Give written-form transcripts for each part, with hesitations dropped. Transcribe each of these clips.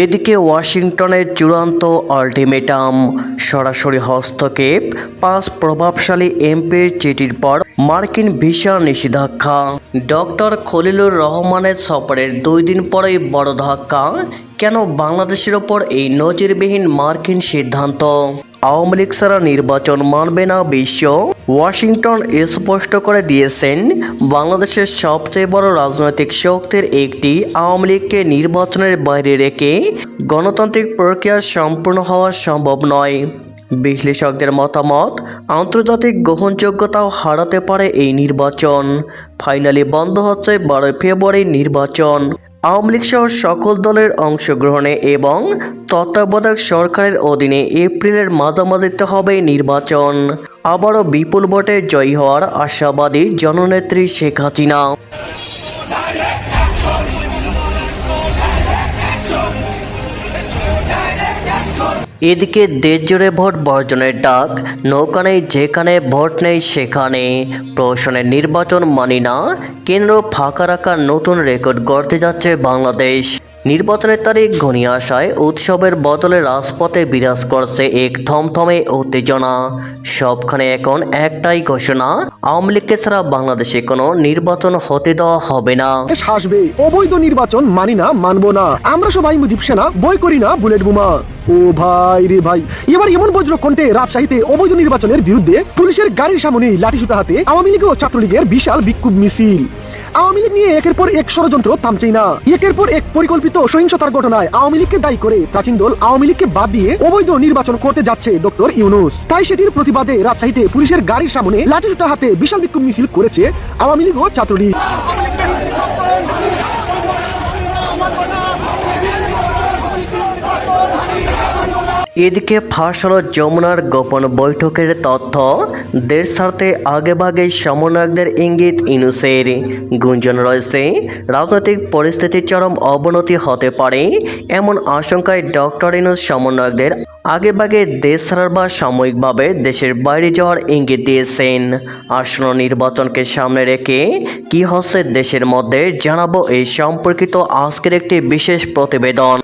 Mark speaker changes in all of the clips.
Speaker 1: এদিকে ওয়াশিংটনের চূড়ান্ত আল্টিমেটাম, সরাসরি হস্তক্ষেপ, 5 প্রভাবশালী এমপির চিঠির পর মার্কিন ভিসা নিষেধাজ্ঞা। ডক্টর খলিলুর রহমানের সফরের 2 দিন পরেই বড় ধাক্কা। কেন বাংলাদেশের ওপর এই নজিরবিহীন মার্কিন সিদ্ধান্ত? আওয়ামী লীগ ছাড়া নির্বাচন মানবে না বিশ্ব। ওয়াশিংটন স্পষ্ট করে দিয়েছেন, বাংলাদেশের সবচেয়ে বড় রাজনৈতিক শক্তির একটি আওয়ামী লীগকে নির্বাচনের বাইরে রেখে গণতান্ত্রিক প্রক্রিয়া সম্পূর্ণ হওয়া সম্ভব নয়। বিশ্লেষকদের মতামত, আন্তর্জাতিক গ্রহণযোগ্যতাও হারাতে পারে এই নির্বাচন। ফাইনালি বন্ধ হচ্ছে 12 ফেব্রুয়ারি নির্বাচন। আওয়ামী লীগ সহ সকল দলের অংশগ্রহণে এবং তত্ত্বাবধায়ক সরকারের অধীনে এপ্রিলের মাঝামাঝিতে হবে নির্বাচন। আবারও বিপুল ভোটে জয়ী হওয়ার আশাবাদী জননেত্রী শেখ হাসিনা। এদিকে দেশজুড়ে ভোট বর্জনের ডাক, নৌকা নেই যেখানে, ভোট নেই সেখানে। প্রহসনের নির্বাচন মানি না, কেন্দ্র ফাঁকা রাখার নতুন রেকর্ড গড়তে যাচ্ছে বাংলাদেশ। নির্বাচনের তারিখ ঘনিয়ে আসায় উৎসবের বদলে রাজপথে বিরাজ করছে এক থমথমে উত্তেজনা। সবখানে এখন একটাই ঘোষণা, আওয়ামী লীগকে ছাড়া বাংলাদেশে কোনো নির্বাচন হতে দেওয়া হবে না।
Speaker 2: আসবে অবৈধ নির্বাচন মানি না, মানবো না। আমরা সবাই মুজিব সেনা, বই করি না বুলেট বোমা। ও ভাই রে ভাই, এবার এমন বজ্র কণ্ঠে রাজশাহীতে অবৈধ নির্বাচনের বিরুদ্ধে পুলিশের গাড়ির সামনে লাঠিসোঁটা হাতে আওয়ামী লীগ ও ছাত্রলীগের বিশাল বিক্ষোভ মিছিল। আওয়ামী লীগ নিয়ে একের পর এক ষড়যন্ত্র থামছেই না। একের পর এক পরিকল্পিত সহিংসতার ঘটনায় আওয়ামী লীগকে দায়ী করে প্রাচীন দল আওয়ামী লীগকে বাদ দিয়ে অবৈধ নির্বাচন করতে যাচ্ছে ডক্টর ইউনূস। তাই সেটির প্রতিবাদে রাজশাহীতে পুলিশের গাড়ির সামনে লাঠিসোঁটা হাতে বিশাল বিক্ষোভ মিছিল করেছে আওয়ামী লীগ ও ছাত্রলীগ।
Speaker 1: এদিকে ফাঁস হলো যমুনার গোপন বৈঠকের তথ্য। দেশ ছাড়তে আগেভাগে সমন্বয়কদের ইঙ্গিত ইউনূসের। গুঞ্জন রয়েছে, রাজনৈতিক পরিস্থিতির চরম অবনতি হতে পারে এমন আশঙ্কায় ডক্টর ইউনূস সমন্বয়কদের আগেভাগে দেশ ছাড়ার বা সাময়িকভাবে দেশের বাইরে যাওয়ার ইঙ্গিত দিয়েছেন। আসন্ন নির্বাচনকে সামনে রেখে কি হচ্ছে দেশের মধ্যে, জানাবো এই সম্পর্কিত আজকের একটি বিশেষ প্রতিবেদন।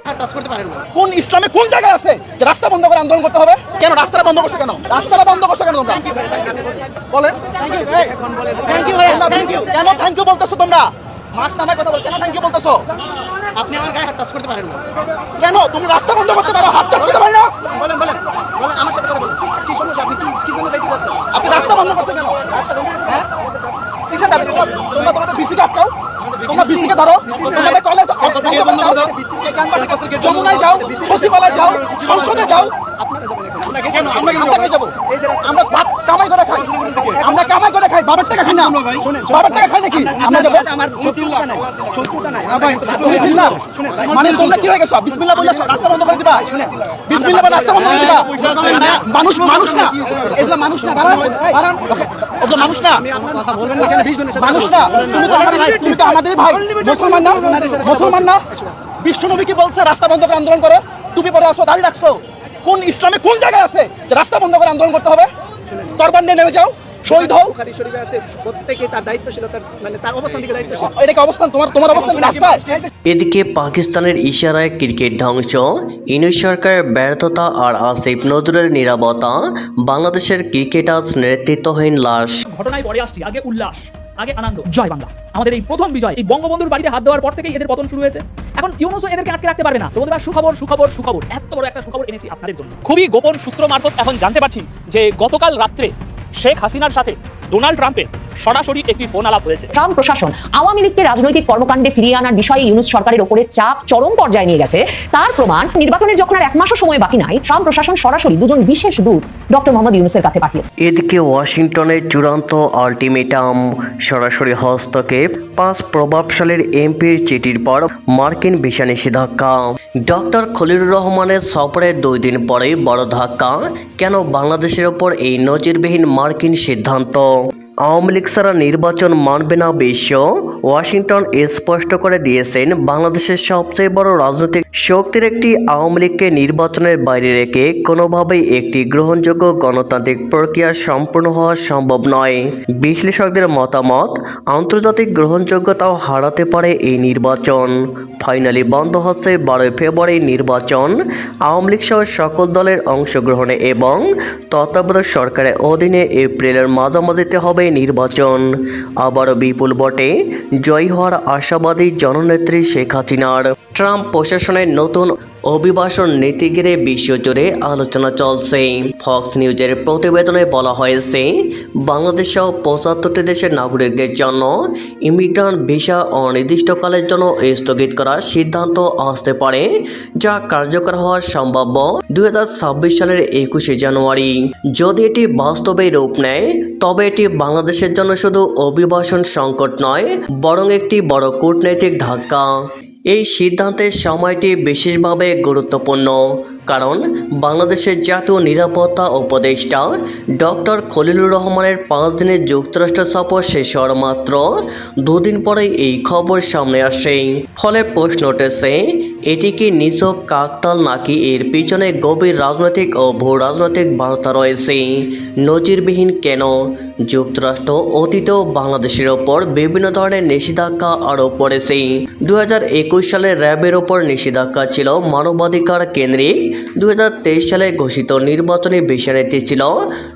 Speaker 3: কোন ইসলামে কোন জায়গায় আছে যে রাস্তা বন্ধ করে আন্দোলন করতে হবে? কেন রাস্তাটা বন্ধ করছো? কেন রাস্তাটা বন্ধ করছো? কেন তোমরা বলেন? কেন থ্যাংক ইউ বলতেছো তোমরা? মাস নামায় কথা বল, কেন থ্যাংক ইউ বলতেছো? আপনি আমার গায়ে হাত টাচ করতে পারেন না কেন? তুমি রাস্তা বন্ধ করতে পারো, হাত টাচ করতে পারো না? বলেন বলেন বলেন, আমার সাথে কথা বলুন। কি সমস্যা? আপনি কি জন্য যাইতে যাচ্ছেন? আপনি রাস্তা বন্ধ করতে কেন? রাস্তা বন্ধ, হ্যাঁ কিসের দাবি? তোমরা তোমাদের বিসিকে আটকাও, তোমরা বিসিকে ধরো, তোমাদের কলেজ বন্ধ করে দাও, যমুনায় যাও, সচিবালয় যাও, সংসদে যাও। আমরা ভাত কামাই করে খাই, আমরা কামাই করে খাই, বাবার টাকা খাই না? বাবার টাকা খাই নাকি আমরা? যাবো মানে তোমরা কি হয়ে গেছো? বিসমিল্লাহ বলে রাস্তা বন্ধ করে দিবা? বিসমিল্লাহ বলে রাস্তা বন্ধ করে দিবা? মানুষ মানুষ না, এগুলো মানুষ না। দাঁড়ান দাঁড়ান, ওগুলো মানুষ না, মানুষ না। তুমি তো আমাদের ভাই, মুসলমান না? মুসলমান না? বিশ্বনবী কি বলছে রাস্তা বন্ধ করে আন্দোলন করো? টুপি পরে আসো, দাঁড়িয়ে রাখছো। কোন ইসলামে কোন জায়গায় আছে যে রাস্তা বন্ধ করে আন্দোলন করতে হবে? তরবার নিয়ে নেমে যাও, শহীদ হও। প্রত্যেককে তার দায়িত্বশীলতার, মানে তার অবস্থান থেকে দায়িত্বশীল। এটা কি অবস্থান? তোমার অবস্থান রাস্তায়।
Speaker 1: এদিকে পাকিস্তানের ইশারায় ক্রিকেট ধ্বংস, ইউনূস সরকারের ব্যর্থতা আর আসিফ নজরুলের নীরবতা, বাংলাদেশের ক্রিকেটার নেতৃত্বহীন লাশ।
Speaker 4: ঘটনায় পরে আসছি, আগে উল্লাস, আগে আনন্দ। জয় বাংলা, আমাদের এই প্রথম বিজয়। এই বঙ্গবন্ধুর বাড়িতে হাত দেওয়ার পর থেকেই এদের পতন শুরু হয়েছে। এখন ইউনূসও এদেরকে আটকে রাখতে পারবে না। তো বন্ধুরা, সুখবর সুখবর সুখবর, এত বড় একটা সুখবর এনেছি আপনাদের জন্য। খুবই গোপন সূত্র মারফত এখন জানতে পারছি যে গতকাল রাত্রে শেখ হাসিনার সাথে ডোনাল্ড ট্রাম্পের সরাসরি একটি ফোন আলাপ হয়েছে।
Speaker 5: ট্রাম্প প্রশাসন আওয়ামী লীগকে রাজনৈতিক কর্মকাণ্ডে ফিরিয়ে আনার বিষয়ে ইউনূস সরকারের উপরে চাপ চরম পর্যায়ে নিয়ে গেছে। তার প্রমাণ, নির্বাচনের যখন আর 1 মাসও সময় বাকি নাই, ট্রাম্প প্রশাসন সরাসরি 2জন বিশেষ দূত ডক্টর মোহাম্মদ ইউনূসের কাছে পাঠিয়েছে।
Speaker 1: এদিকে ওয়াশিংটনের চূড়ান্ত আল্টিমেটাম, সরাসরি হস্তক্ষেপ, 5 প্রভাবশালীর এমপির চিঠির পর মার্কিন ভিসা নিষেধাজ্ঞা। ডক্টর খলিলুর রহমানের সফরের 2 দিন পরেই বড় ধাক্কা। কেন বাংলাদেশের ওপর এই নজিরবিহীন মার্কিন সিদ্ধান্ত? আওয়ামী লীগ ছাড়া নির্বাচন মানবে না বিশ্ব। ওয়াশিংটন স্পষ্ট করে দিয়েছেন বাংলাদেশের সবচেয়ে বড় রাজনৈতিক শক্তির একটি আওয়ামী লীগকে নির্বাচনের বাইরে রেখে কোনোভাবেই একটি গ্রহণযোগ্য গণতান্ত্রিক প্রক্রিয়া সম্পূর্ণ হওয়া সম্ভব নয়। বিশ্লেষকদের মতামত, আন্তর্জাতিক গ্রহণযোগ্যতাও হারাতে পারে এই নির্বাচন। ফাইনালি বন্ধ হচ্ছে 12 ফেব্রুয়ারি নির্বাচন। আওয়ামী লীগ সহ সকল দলের অংশগ্রহণে এবং তত্ত্বাবধায়ক সরকারের অধীনে এপ্রিলের মাঝামাঝিতে হবে নির্বাচন। আবারও বিপুল ভোটে জয়ী হওয়ার আশাবাদী জননেত্রী শেখ হাসিনার। ট্রাম্প প্রশাসনের নতুন অভিবাসন নীতি ঘিরে বিশ্বজুড়ে আলোচনা চলছে। ফক্স নিউজের প্রতিবেদনে বলা হয়েছে, বাংলাদেশ সহ 75টি দেশের নাগরিকদের জন্য ইমিগ্রান্ট ভিসা অনির্দিষ্টকালের জন্য স্থগিত করার সিদ্ধান্ত আসতে পারে, যা কার্যকর হওয়া সম্ভাব্য 2026 সালের 21শে জানুয়ারি। যদি এটি বাস্তবে রূপ নেয়, তবে এটি বাংলাদেশের জন্য শুধু অভিবাসন সংকট নয়, বরং একটি বড় কূটনৈতিক ধাক্কা। এই সিদ্ধান্তের সময়টি বিশেষভাবে গুরুত্বপূর্ণ, কারণ বাংলাদেশের জাতীয় নিরাপত্তা উপদেষ্টা ডক্টর খলিলুর রহমানের 5 দিনের যুক্তরাষ্ট্র সফর শেষ হওয়ার মাত্র 2 দিন পরেই এই খবর সামনে আসে। ফলে প্রশ্ন উঠেছে, এটি কি নিছক কাকতাল নাকি এর পিছনে গভীর রাজনৈতিক ও ভূ রাজনৈতিক বার্তা রয়েছে? নজিরবিহীন কেন? যুক্তরাষ্ট্র অতীতেও বাংলাদেশের ওপর বিভিন্ন ধরনের নিষেধাজ্ঞা আরোপ করেছে। 2021 সালে র্যাবের ওপর নিষেধাজ্ঞা ছিল মানবাধিকার কেন্দ্রিক। 2023 সালে ঘোষিত নির্বাচনী ভিসা নীতি ছিল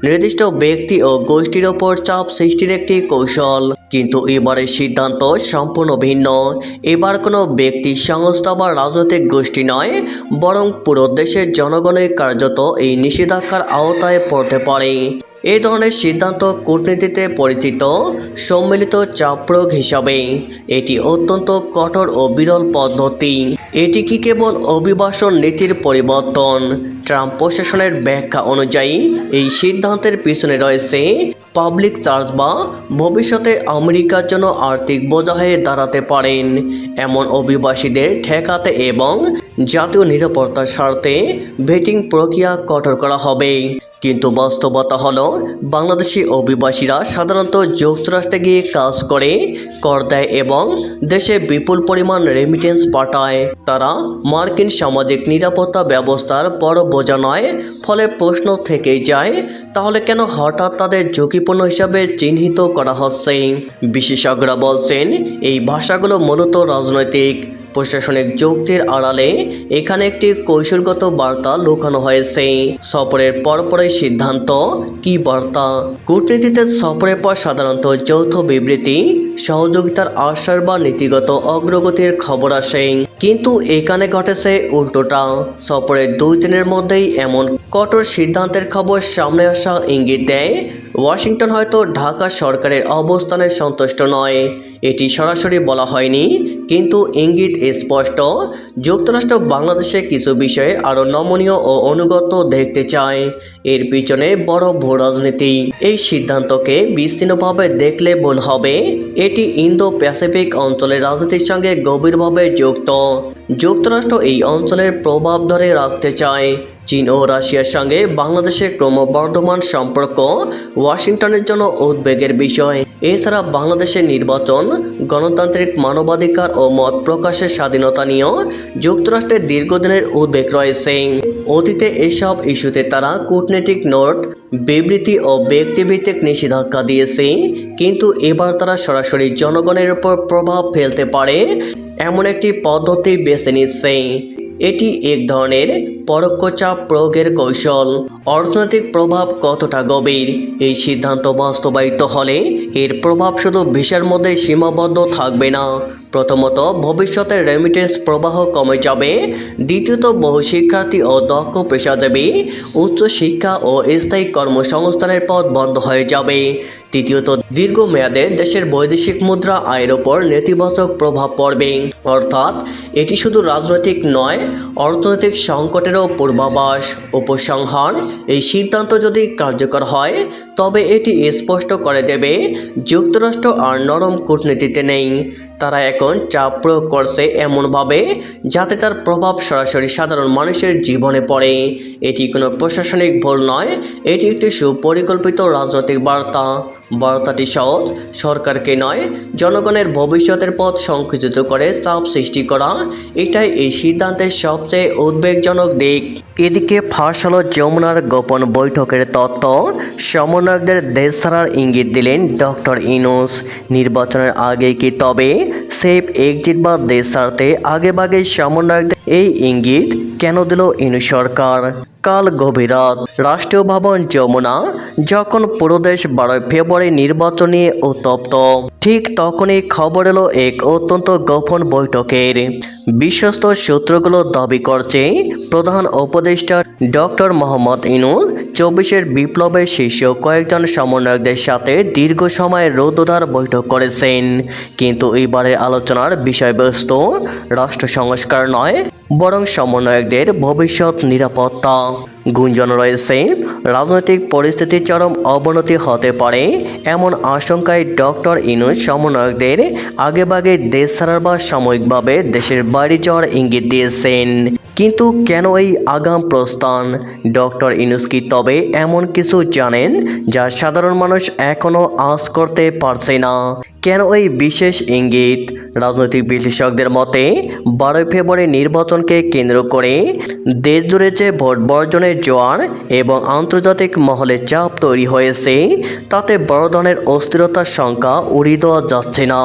Speaker 1: নির্দিষ্ট ব্যক্তি ও গোষ্ঠীর ওপর চাপ সৃষ্টির একটি কৌশল। কিন্তু এবারের সিদ্ধান্ত সম্পূর্ণ ভিন্ন। এবার কোনো ব্যক্তি, সংস্থা বা রাজনৈতিক গোষ্ঠী নয়, বরং পুরো দেশের জনগণের কার্যত এই নিষেধাজ্ঞার আওতায় পড়তে পারে। এই ধরনের সিদ্ধান্ত কূটনীতিতে পরিচিত সম্মিলিত চাপ প্রয়োগ হিসাবে। এটি অত্যন্ত কঠোর ও বিরল পদ্ধতি। এটি কি কেবল অভিবাসন নীতির পরিবর্তন? ট্রাম্প প্রশাসনের ব্যাখ্যা অনুযায়ী এই সিদ্ধান্তের পিছনে রয়েছে পাবলিক চার্জ বা ভবিষ্যতে আমেরিকার জন্য আর্থিক বোঝা হয়ে দাঁড়াতে পারেন এমন অভিবাসীদের ঠেকাতে এবং জাতীয় নিরাপত্তার স্বার্থে ভেটিং প্রক্রিয়া কঠোর করা হবে। কিন্তু বাস্তবতা হলো, বাংলাদেশি অভিবাসীরা সাধারণত যুক্তরাষ্ট্রে গিয়ে কাজ করে, কর দেয় এবং দেশে বিপুল পরিমাণ রেমিটেন্স পাঠায়। তারা মার্কিন সামাজিক নিরাপত্তা ব্যবস্থার বড় বোঝা নয়। ফলে প্রশ্ন থেকেই যায়, তাহলে কেন হঠাৎ তাদের ঝুঁকিপূর্ণ হিসাবে চিহ্নিত করা হচ্ছে? বিশেষজ্ঞরা বলছেন, এই ভাষাগুলো মূলত রাজনৈতিক প্রশাসনিক যুক্তির আড়ালে এখানে একটি কৌশলগত বার্তা লুকানো হয়েছে। সফরের পরপরই সিদ্ধান্ত। কি বার্তা? কূটনীতিতে সফরের পর সাধারণত যৌথ বিবৃতি, সহযোগিতার আশ্বাস বা নীতিগত অগ্রগতির খবর আসে। কিন্তু এখানে ঘটেছে উল্টোটা। সফরের 2 দিনের মধ্যেই এমন কঠোর সিদ্ধান্তের খবর সামনে আসা ইঙ্গিত দেয় ওয়াশিংটন হয়তো ঢাকা সরকারের অবস্থানে সন্তুষ্ট নয়। এটি সরাসরি বলা হয়নি, কিন্তু ইঙ্গিত স্পষ্ট। যুক্তরাষ্ট্র বাংলাদেশে কিছু বিষয়ে আরও নমনীয় ও অনুগত দেখতে চায়। এর পিছনে বড় ভূ রাজনীতি। এই সিদ্ধান্তকে বিস্তীর্ণভাবে দেখলে ভুল হবে। এটি ইন্দো প্যাসিফিক অঞ্চলের রাজনীতির সঙ্গে গভীরভাবে যুক্ত। যুক্তরাষ্ট্র এই অঞ্চলের প্রভাব ধরে রাখতে চায়। চীন ও রাশিয়ার সঙ্গে বাংলাদেশের ক্রমবর্ধমান সম্পর্ক ওয়াশিংটনের জন্য উদ্বেগের বিষয়। এছাড়া বাংলাদেশের নির্বাচন, গণতান্ত্রিক মানবাধিকার ও মত প্রকাশের স্বাধীনতা নিয়েও যুক্তরাষ্ট্রের দীর্ঘদিনের উদ্বেগ রয়েছে। অতীতে এসব ইস্যুতে তারা কূটনৈতিক নোট, বিবৃতি ও ব্যক্তিভিত্তিক নিষেধাজ্ঞা দিয়েছে, কিন্তু এবার তারা সরাসরি জনগণের উপর প্রভাব ফেলতে পারে এমন একটি পদ্ধতি বেছে নিচ্ছে। এটি এক ধরনের পরোক্ষ চাপ প্রয়োগের কৌশল। অর্থনৈতিক প্রভাব কতটা গভীর? এই সিদ্ধান্ত বাস্তবায়িত হলে এর প্রভাব শুধু ভিসার মধ্যে সীমাবদ্ধ থাকবে না। প্রথমত, ভবিষ্যতে রেমিটেন্স প্রবাহ কমে যাবে। দ্বিতীয়ত, বহু শিক্ষার্থী ও দক্ষ পেশাজীবী উচ্চশিক্ষা ও স্থায়ী কর্মসংস্থানের পথ বন্ধ হয়ে যাবে। তৃতীয়ত, দীর্ঘমেয়াদে দেশের বৈদেশিক মুদ্রা আয়ের ওপর নেতিবাচক প্রভাব পড়বে। অর্থাৎ এটি শুধু রাজনৈতিক নয়, অর্থনৈতিক সংকটেরও পূর্বাভাস। উপসংহার, এই সিদ্ধান্ত যদি কার্যকর হয়, তবে এটি স্পষ্ট করে দেবে যুক্তরাষ্ট্র আর নরম কূটনীতিতে নেই। তারা এখন চাপ প্রয়োগ করছে এমনভাবে যাতে তার প্রভাব সরাসরি সাধারণ মানুষের জীবনে পড়ে। এটি কোনো প্রশাসনিক ভুল নয়, এটি একটি সুপরিকল্পিত রাজনৈতিক বার্তা। বার্তাটি সহজ, সরকারকে নয় জনগণের ভবিষ্যতের পথ সংকুচিত করে চাপ সৃষ্টি করা, এটাই এই সিদ্ধান্তের সবচেয়ে উদ্বেগজনক দিক। এদিকে ফাঁস হলো যমুনার গোপন বৈঠকের তথ্য। সমন্বয়কদের দেশ ছাড়ার ইঙ্গিত দিলেন ডক্টর ইউনূস। নির্বাচনের আগে কি তবে সেফ এক্সিট বা দেশ ছাড়তে আগেভাগে সমন্বয়কদের এই ইঙ্গিত কেন দিল ইউনূস সরকার? কাল গভীর রাত, রাষ্ট্রীয় ভবন যমুনা যখন পুরো দেশ 12 ফেব্রুয়ারি নির্বাচন নিয়ে উত্তপ্ত, ঠিক তখনই খবর এলো এক অত্যন্ত গোপন বৈঠকের। বিশ্বস্ত সূত্রগুলো দাবি করছে প্রধান উপদেষ্টা ডক্টর মোহাম্মদ ইউনূস 24-এর বিপ্লবের শীর্ষ কয়েকজন সমন্বয়কদের সাথে দীর্ঘ সময় রৌদ্রধার বৈঠক করেছেন। কিন্তু এবারের আলোচনার বিষয়বস্তু রাষ্ট্র সংস্কার নয়, বরং সমন্বয়কদের ভবিষ্যৎ নিরাপত্তা। গুঞ্জন রয়েছে রাজনৈতিক পরিস্থিতির চরম অবনতি হতে পারে এমন আশঙ্কায় ডক্টর ইউনূস সমন্বয়কদের আগেভাগে দেশ ছাড়ার বা সাময়িকভাবে দেশের বাইরে যাওয়ার ইঙ্গিত দিয়েছেন। কিন্তু কেন এই আগাম প্রস্থান? ডক্টর ইউনূস কি তবে এমন কিছু জানেন যা সাধারণ মানুষ এখনও আঁচ করতে পারছে না? কেন এই বিশেষ ইঙ্গিত? রাজনৈতিক বিশ্লেষকদের মতে 12 ফেব্রুয়ারি নির্বাচনকে কেন্দ্র করে দেশজুড়ে যে ভোট বর্জনের জোয়ার এবং আন্তর্জাতিক মহলে চাপ তৈরি হয়েছে, তাতে বড় ধরনের অস্থিরতার সংখ্যা উড়িয়ে দেওয়া যাচ্ছে না।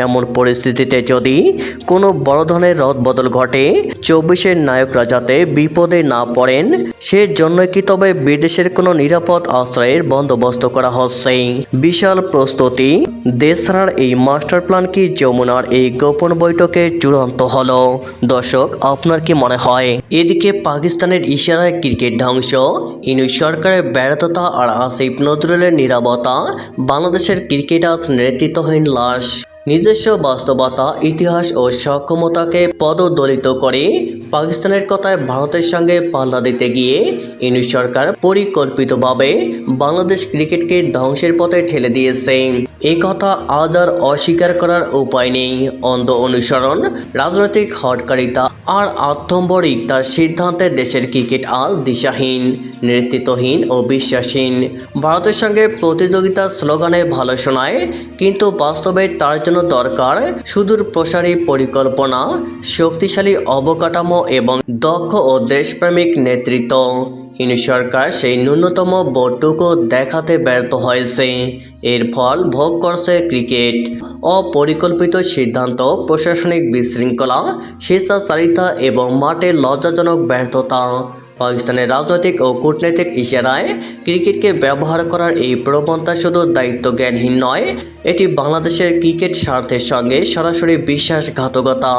Speaker 1: এমন পরিস্থিতিতে যদি কোনো বড় ধরনের রদবদল ঘটে, 24-এর নায়করা যাতে বিপদে না পড়েন সেজন্য কি তবে বিদেশের কোনো নিরাপদ আশ্রয়ের বন্দোবস্ত করা হচ্ছে? বিশাল প্রস্তুতি, দেশ ছাড়ার এই মাস্টার প্ল্যান কি যমুনার এই গোপন বৈঠকে চূড়ান্ত হলো? দর্শক, আপনার কি মনে হয়? এদিকে পাকিস্তানের ইশারায় ক্রিকেট ধ্বংস, ইউনূস সরকারের ব্যর্থতা আর আসিফ নজরুলের নীরবতা, বাংলাদেশের ক্রিকেট আজ নেতৃত্বহীন লাশ। নিজস্ব বাস্তবতা, ইতিহাস ও সক্ষমতাকে পদদলিত করে পাকিস্তানের কথায় ভারতের সঙ্গে পাল্লা দিতে গিয়ে ইউনূস সরকার পরিকল্পিতভাবে বাংলাদেশ ক্রিকেটকে ধ্বংসের পথে ঠেলে দিয়েছে। এই কথা আজ আর অস্বীকার করার উপায় নেই। অন্ধ অনুসরণ, রাজনৈতিক হটকারিতা আর আত্মম্বরিক তার সিদ্ধান্তে দেশের ক্রিকেট আজ দিশাহীন, নেতৃত্বহীন ও বিশ্বাসহীন। ভারতের সঙ্গে প্রতিযোগিতার স্লোগানে ভালো শোনায়, কিন্তু বাস্তবে তার জন্য দরকার সুদূর প্রসারী পরিকল্পনা, শক্তিশালী অবকাঠামো এবং দক্ষ ও দেশপ্রেমিক নেতৃত্ব। ইউনূস সরকার সেই ন্যূনতম বোধটুকু দেখাতে ব্যর্থ হয়েছে। এর ফল ভোগ করছে ক্রিকেট। অপরিকল্পিত সিদ্ধান্ত, প্রশাসনিক বিশৃঙ্খলা, স্বেচ্ছাচারিতা এবং মাঠে লজ্জাজনক ব্যর্থতা। পাকিস্তানের রাজনৈতিক ও কূটনৈতিক ইশারায় ক্রিকেটকে ব্যবহার করার এই প্রবণতা শুধু দায়িত্বজ্ঞানহীন নয়, এটি বাংলাদেশের ক্রিকেট স্বার্থের সঙ্গে সরাসরি বিশ্বাসঘাতকতা।